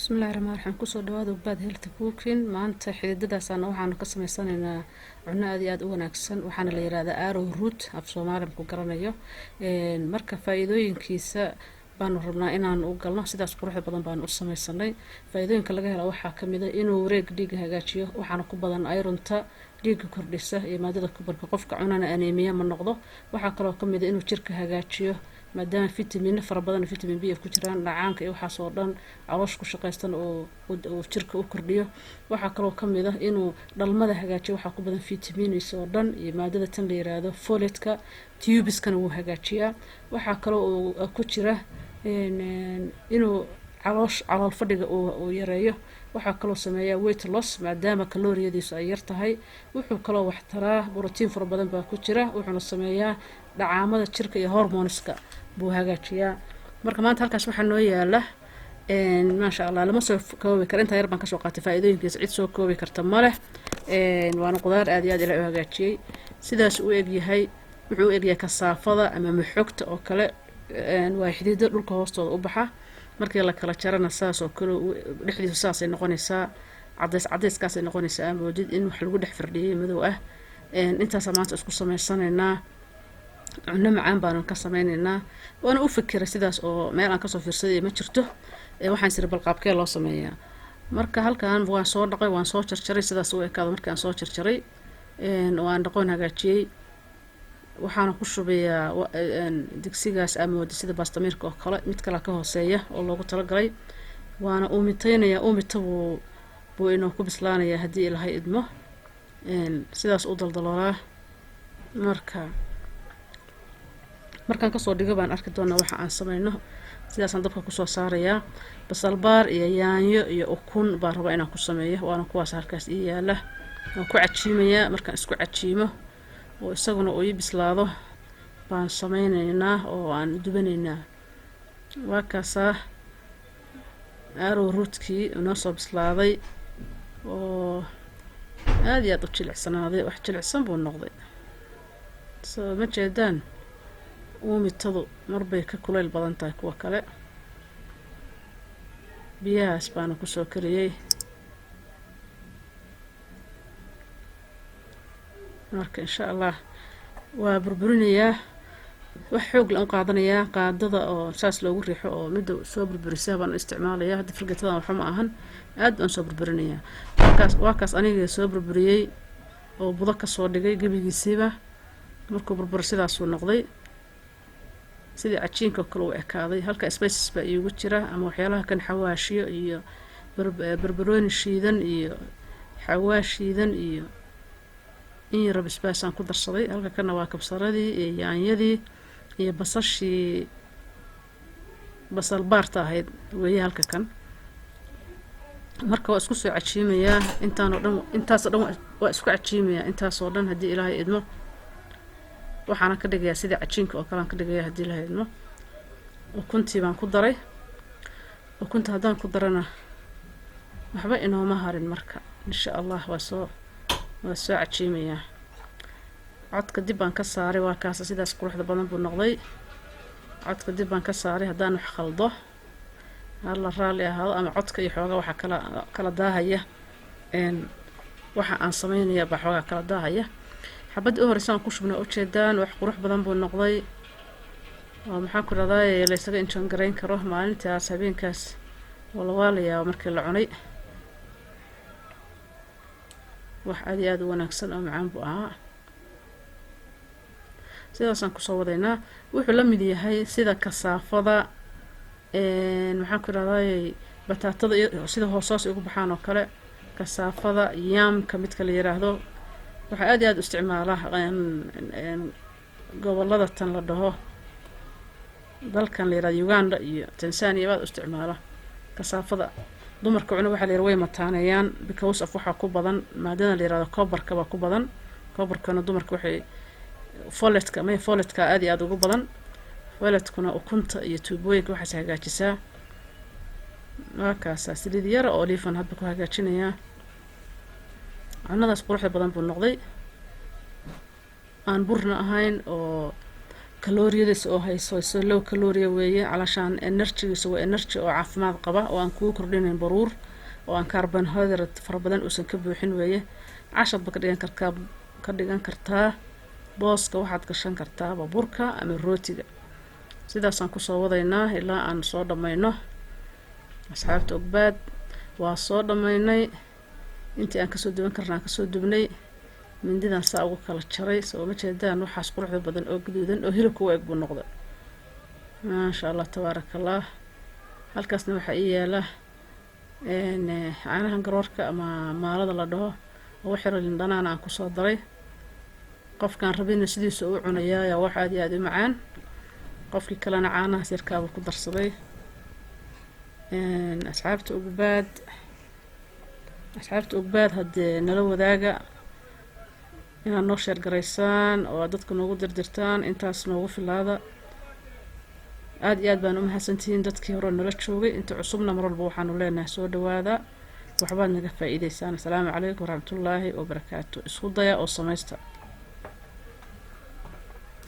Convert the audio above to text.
bismillahi raxmaan raxiim kusoo dhawaada Bad Health Cooking. maanta xididadaasana waxaanu ka sameysanaynaa cunno aad iyo aad u wanaagsan, waxaana la yiraahdaa arrow root af Soomaali ku garanayo. Marka faa'iidooyinkiisa baanu rabnaa inaan u galno, sidaas quruxda badan baanu u sameysanay. Faa'iidooyinka laga helo waxaa ka mid ah inuu wareeg dhiigga hagaajiyo, waxaana ku badan ironta dhiigga kordhisa iyo maadada kubarka qofka cunana anemia ma noqdo. waxaa kaloo ka mid ah inuu jirka hagaajiyo maadaama fitamiin fara badan fitamiin B ku jiraan, dhacaanka iyo waxaas oo dhan caloosh ku shaqeystan oo jirka u kordhiyo. waxaa kaloo ka mid ah inuu dhalmada hagaajiyo, waxaa ku badan fitamiinis oo dhan iyo maadada tan la yiraahdo folate-ka, tubeskana wuu hagaajiyaa. waxaa kaloo uu ku jira inuu calool fadhiga uu yareeyo. waxaa kaloo sameeyaa weight loss maadaama kalooriyadiisu ay yar tahay. wuxuu kaloo wax taraa borotiin fara badan baa ku jira, wuxuuna sameeyaa dhacaamada jirka iyo hormoneska buu hagaajiyaa. marka maanta halkaas waxaa noo yaala maasha Allah, lama soo koobi karo, inta yar baan ka soo qaatay faa'iidooyinkiisa, cid soo koobi karta ma leh. waana qudaar aad iyo aad ila hagaajiyay. sidaas uu eg yahay, wuxuu eg yahay kasaafada ama maxogta oo kale. waa xidido dhulka hoostooda u baxa, markii la kala jarana saas oo kale dhexdiisu saas ay noqonaysaa, cadayskaas ay noqonaysaa, moodid in wax lagu dhex firdhiyay madow ah. intaas maanta isku sameysanaynaa cunno macaan baanu ka sameynaynaa. waana u fikiray sidaas oo meel aan kasoo fiirsaday ma jirto. waxaan sir bal qaabkee loo sameeyaa. marka halkan waan soo dhaqay, waan soo jarjaray, sidaas uu ekaado markii aan soo jarjaray. waan dhaqoon hagaajiyay. waxaana ku shubayaa digsigaas amoodi sida bastamirka oo kale, mid kale ka hooseeya oo loogu talagalay. waana uumiteynayaa, uumita buu inoo ku bislaanayaa haddii ilaahay idmo. sidaas u daldaloolaa. markaan kasoo dhigo baan arki doonaa waxa aan sameyno. sidaasaan dabka kusoo saarayaa. basal baar iyo yaanyo iyo ukun baan rabaa inaan ku sameeyo, waana kuwaas halkaas ii yaala. waan ku cajiimayaa. markaan isku cajiimo oo isaguna uu ii bislaado baan sameynaynaa oo aan dubanaynaa. waa kaasaa arrow rootkii inoo soo bislaaday oo aad iyo aad u jilicsanaaday, wax jilicsan buu noqday. soo ma jeedaan, uumitadu marbay ka kuleyl badan tahay kuwa kale. biyahaas baana kusoo kariyey. marka insha Allah waa burburinayaa. wax xoog la qaadanayaa, qaadada oo saas loogu riixo oo midda soo burburisa baan isticmaalayaa. hadda firgatadan waxa ma ahan, aad baan soo burburinayaa. waa kaas aniga soo burburiyey oo budo ka soo dhigay gabigiisiiba. markuu burbur sidaas uu noqday, sidii cajiinka kale u ekaaday. halka spices baa iigu jira ama waxyaalaha kan xawaashiyo iyo barbarooni shiidan iyo xawaash shiidan iyo in yar basbaasaan ku darsaday. halka kana waa kabsaradii iyo yaanyadii iyo basashii basal baarta ahayd weeye halka kan. marka waa isku soo cajiimayaa. intaas oo dhan waa isku cajiimayaa, intaas oo dhan haddii ilaahay idmo. waxaana ka dhigayaa sida cajiinka oo kale aan ka dhigayaa haddii ilaahay idmo. ukuntii baan ku daray. ukunta haddaan ku darana waxba inooma harin. marka insha Allah waa soo cajiimayaa. codka dib baan ka saaray. waa kaas sidaas quruxda badan buu noqday. codka dib baan ka saaray haddaan wax khaldo alla raali ahaado, ama codka iyo xoogaa waxa kala daahaya. waxa aan sameynaya baa xoogaa kala daahaya. xabad u horeysaan ku shubnaa u jeedaan, wax qurux badan buu noqday. oo maxaa ku raday la isaga injaan gareyn karo maalintaas habeenkaas walaalayaa markii la cunay. wax aad iyo aad u wanaagsan oo macaan buu ahaa. sidaasaan kusoo wadaynaa. wuxuu la mid yahay sida kasaafada, maxaa ku raday bataatada sida hoosaas ugu baxaan oo kale. kasaafada yaamka midka la yiraahdo waxaa aad iyo aad u isticmaalaa gobolada tan la dhaho dalkan la yiraahdo Uganda iyo Tanzania baad u isticmaala kasaafada. dumarka cuna waxa la yiraahdo way mataanayaan because of waxa ku badan maadada la yiraahdo copper-ka baa ku badan. copper-kana dumarka waxay folate-ka aad iyo aad ugu badan. folate-kuna ukunta iyo tuubooyinka waxaas hagaajisaa. waa kaas saliid yar oo oliifan hadba ku hagaajinayaa. cunnadaas quruxda badan buu noqday, aan burna ahayn oo kalooriyadiisa oo hayso so low kalooriya weeye calashaan enerjigiisa waa energy oo caafimaad qaba oo aan kugu kordhinayn baruur oo aan carbohydrate fara badan uusan ka buuxin weeye cashaba ka dhigan kartaa booska waxaad gashan kartaa burka ama rootiga sidaasaan kusoo wadaynaa ilaa aan soo dhammayno asxaabta ogbaad waa soo dhammaynay intii aan kasoo duwan karnaa kasoo dubnay mindidan saa ugu kala jaray soo ma jeedaan waxaas quruxda badan oo gaduudan oo hilibka u eg buu noqday maasha allah tabaarakallah halkaasna waxaa ii yaala caanahan garoorka ama maalada la dhaho oo wax yar liin dhanaan aan kusoo daray qofkaan rabina sidiisa u cunayaa yaa wax aad iyo aad u macaan qofkii kalena caanahaas yarkaaba ku darsaday asxaabta ogbaad haddee nala wadaaga inaad noo sheer garaysaan oo dadka noogu dirdirtaan intaas noogu filaada aad iyo aad baan u mahadsantihiin dadkii hore nala joogay inta cusubna mar walba waxaanu leenahay soo dhawaada waxbaad naga faa'iidaysaan. Asalaamu calaykum waraxmatullaahi wabarakaatu. Isku daya oo samaysta.